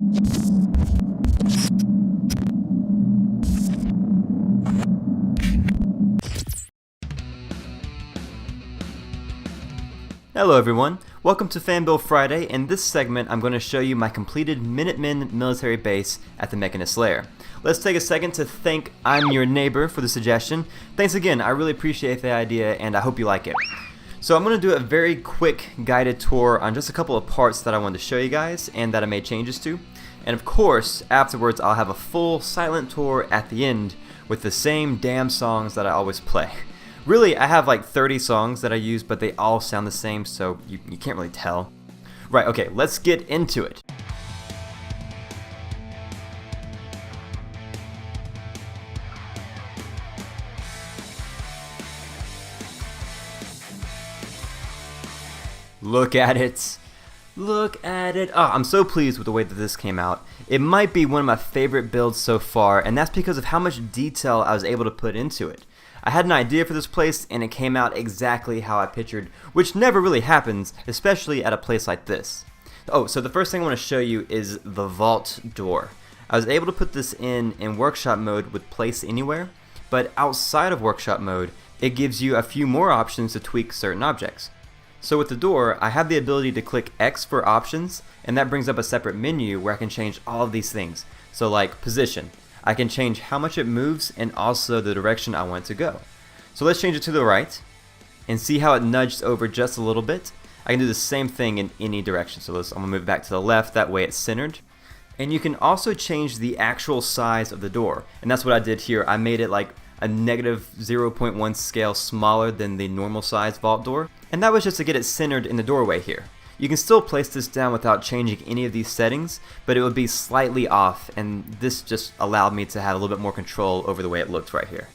Hello everyone, welcome to Fanbuild Friday. In this segment I'm going to show you my completed Minutemen military base at the Mechanist Lair. Let's take a second to thank I'm Your Neighbor for the suggestion. Thanks again, I really appreciate the idea and I hope you like it. So I'm going to do a very quick guided tour on just a couple of parts that I wanted to show you guys and that I made changes to. And of course, afterwards I'll have a full silent tour at the end with the same damn songs that I always play. Really, I have like 30 songs that I use, but they all sound the same, so you can't really tell. Right, okay, let's get into it. Look at it. Look at it. Oh, I'm so pleased with the way that this came out. It might be one of my favorite builds so far, and that's because of how much detail I was able to put into it. I had an idea for this place and it came out exactly how I pictured, which never really happens, especially at a place like this. Oh, so the first thing I want to show you is the vault door. I was able to put this in workshop mode with place anywhere, but outside of workshop mode, it gives you a few more options to tweak certain objects. So with the door, I have the ability to click X for options, and that brings up a separate menu where I can change all of these things. So like position. I can change how much it moves and also the direction I want it to go. So let's change it to the right and see how it nudged over just a little bit. I can do the same thing in any direction. So I'm going to move it back to the left, that way it's centered. And you can also change the actual size of the door. And that's what I did here. I made it like a negative 0.1 scale smaller than the normal size vault door. And that was just to get it centered in the doorway here. You can still place this down without changing any of these settings, but it would be slightly off, and this just allowed me to have a little bit more control over the way it looked right here.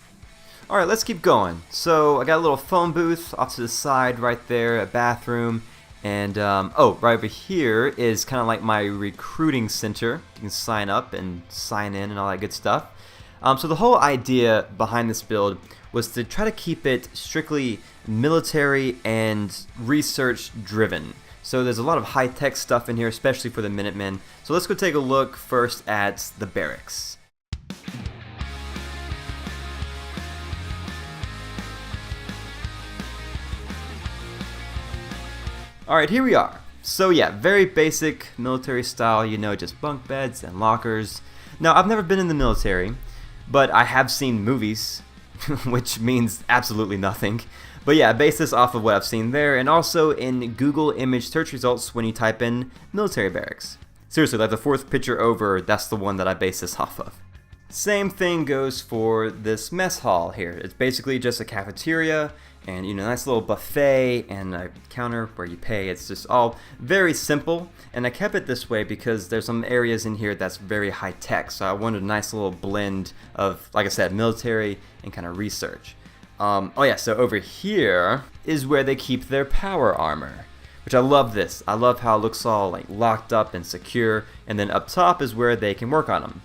Alright, let's keep going. So I got a little phone booth off to the side right there, a bathroom, and oh, right over here is kind of like my recruiting center. You can sign up and sign in and all that good stuff. So the whole idea behind this build was to try to keep it strictly military and research driven. So there's a lot of high-tech stuff in here, especially for the Minutemen. So let's go take a look first at the barracks. Alright, here we are. So yeah, very basic military style, you know, just bunk beds and lockers. Now, I've never been in the military, but I have seen movies, which means absolutely nothing. But yeah, I base this off of what I've seen there, and also in Google image search results when you type in military barracks. Seriously, like the fourth picture over, that's the one that I base this off of. Same thing goes for this mess hall here. It's basically just a cafeteria, and you know, nice little buffet, and a counter where you pay. It's just all very simple, and I kept it this way because there's some areas in here that's very high tech, so I wanted a nice little blend of, like I said, military and kind of research. Oh yeah, so over here is where they keep their power armor, which I love this. I love how it looks all like locked up and secure, and then up top is where they can work on them.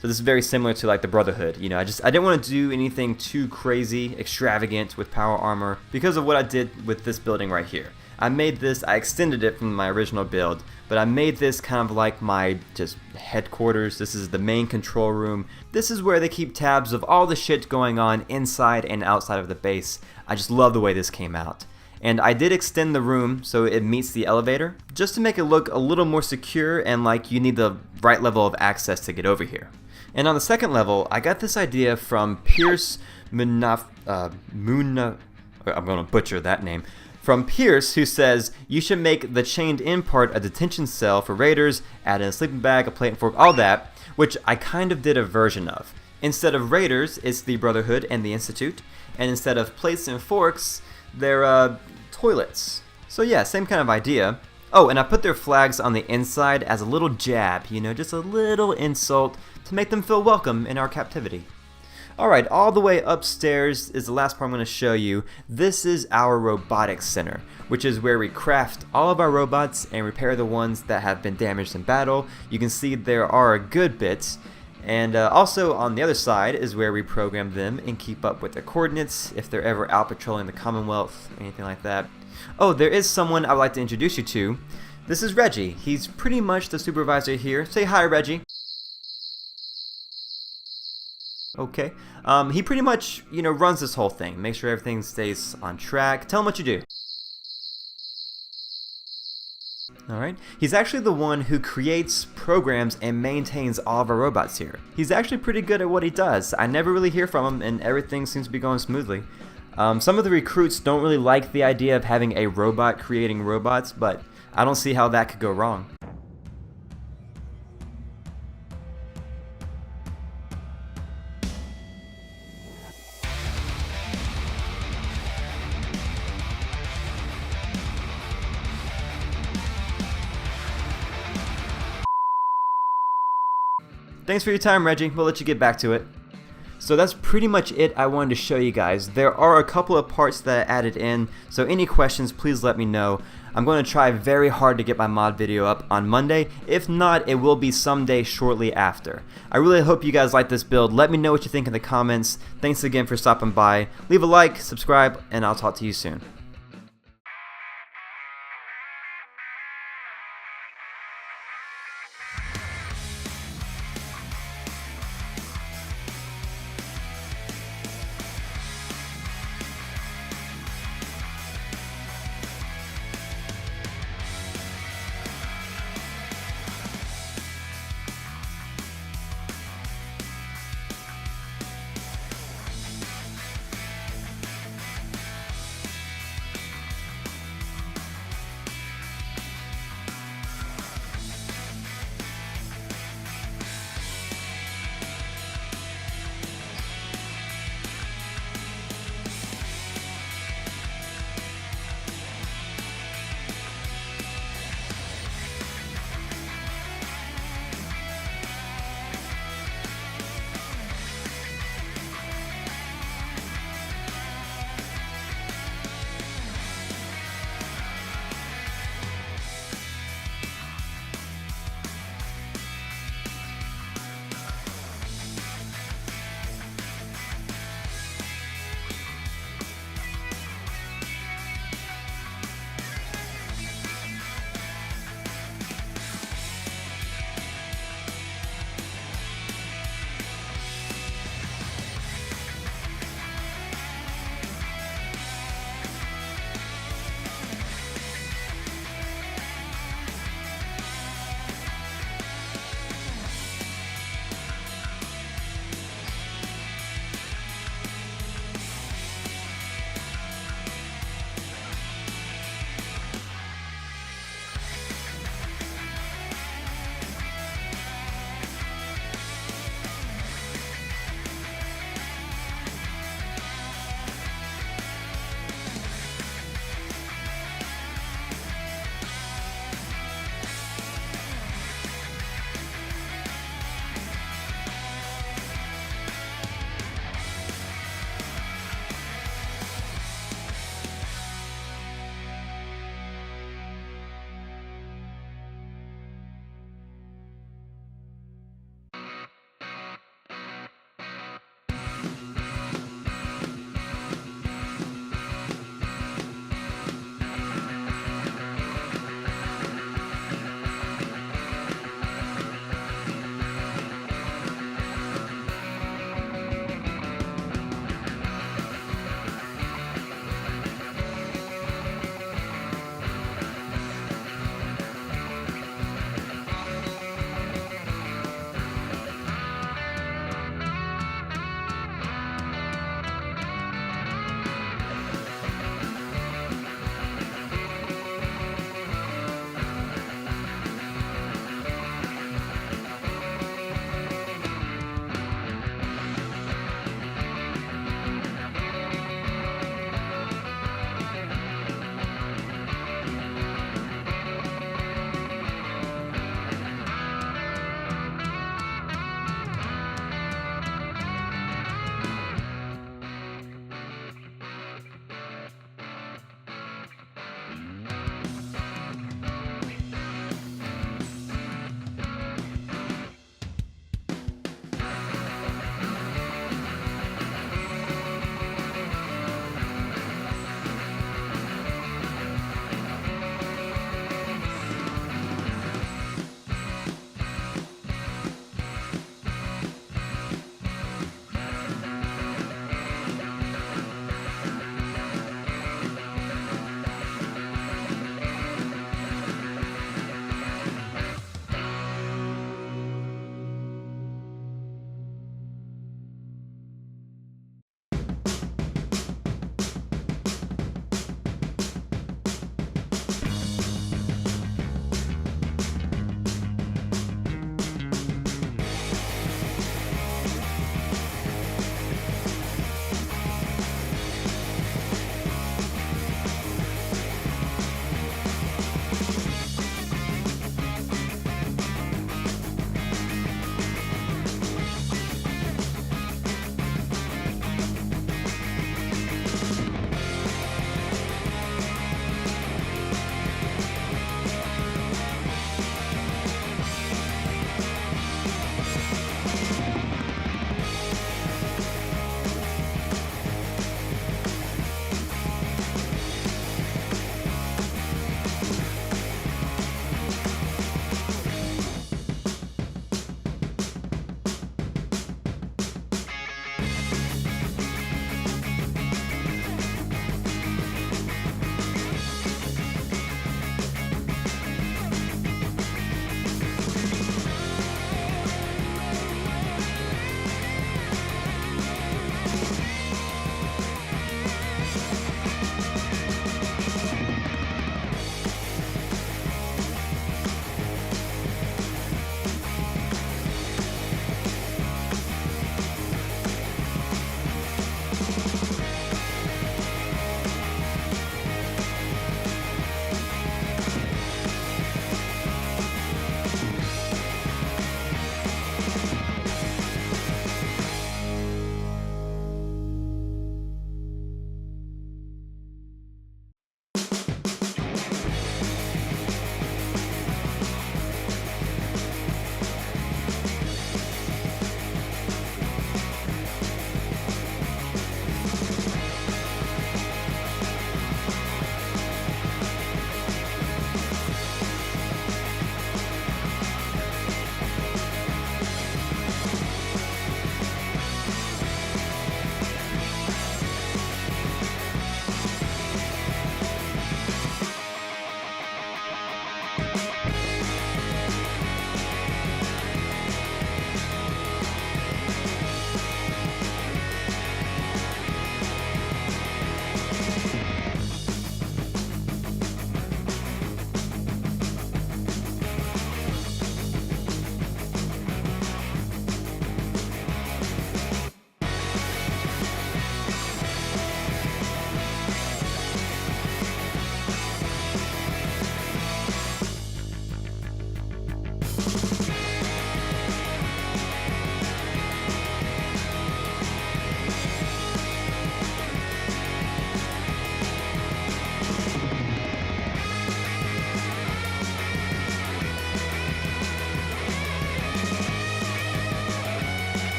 So this is very similar to like the Brotherhood. You know, I didn't want to do anything too crazy, extravagant with power armor because of what I did with this building right here. I extended it from my original build, but I made this kind of like my just headquarters. This is the main control room. This is where they keep tabs of all the shit going on inside and outside of the base. I just love the way this came out. And I did extend the room so it meets the elevator, just to make it look a little more secure and like you need the right level of access to get over here. And on the second level, I got this idea from Pierce I'm going to butcher that name. From Pierce, who says, you should make the chained in part a detention cell for raiders, add in a sleeping bag, a plate and fork, all that, which I kind of did a version of. Instead of raiders, it's the Brotherhood and the Institute, and instead of plates and forks, they're toilets. So yeah, same kind of idea. Oh, and I put their flags on the inside as a little jab, you know, just a little insult to make them feel welcome in our captivity. Alright, all the way upstairs is the last part I'm going to show you. This is our Robotics Center, which is where we craft all of our robots and repair the ones that have been damaged in battle. You can see there are a good bit. And also on the other side is where we program them and keep up with their coordinates if they're ever out patrolling the Commonwealth or anything like that. Oh, there is someone I would like to introduce you to. This is Reggie. He's pretty much the supervisor here. Say hi, Reggie. Okay. He pretty much, runs this whole thing. Make sure everything stays on track. Tell him what you do. Alright. He's actually the one who creates, programs, and maintains all of our robots here. He's actually pretty good at what he does. I never really hear from him, and everything seems to be going smoothly. Some of the recruits don't really like the idea of having a robot creating robots, but I don't see how that could go wrong. Thanks for your time, Reggie. We'll let you get back to it. So that's pretty much it I wanted to show you guys. There are a couple of parts that I added in, so any questions, please let me know. I'm going to try very hard to get my mod video up on Monday. If not, it will be someday shortly after. I really hope you guys like this build. Let me know what you think in the comments. Thanks again for stopping by. Leave a like, subscribe, and I'll talk to you soon.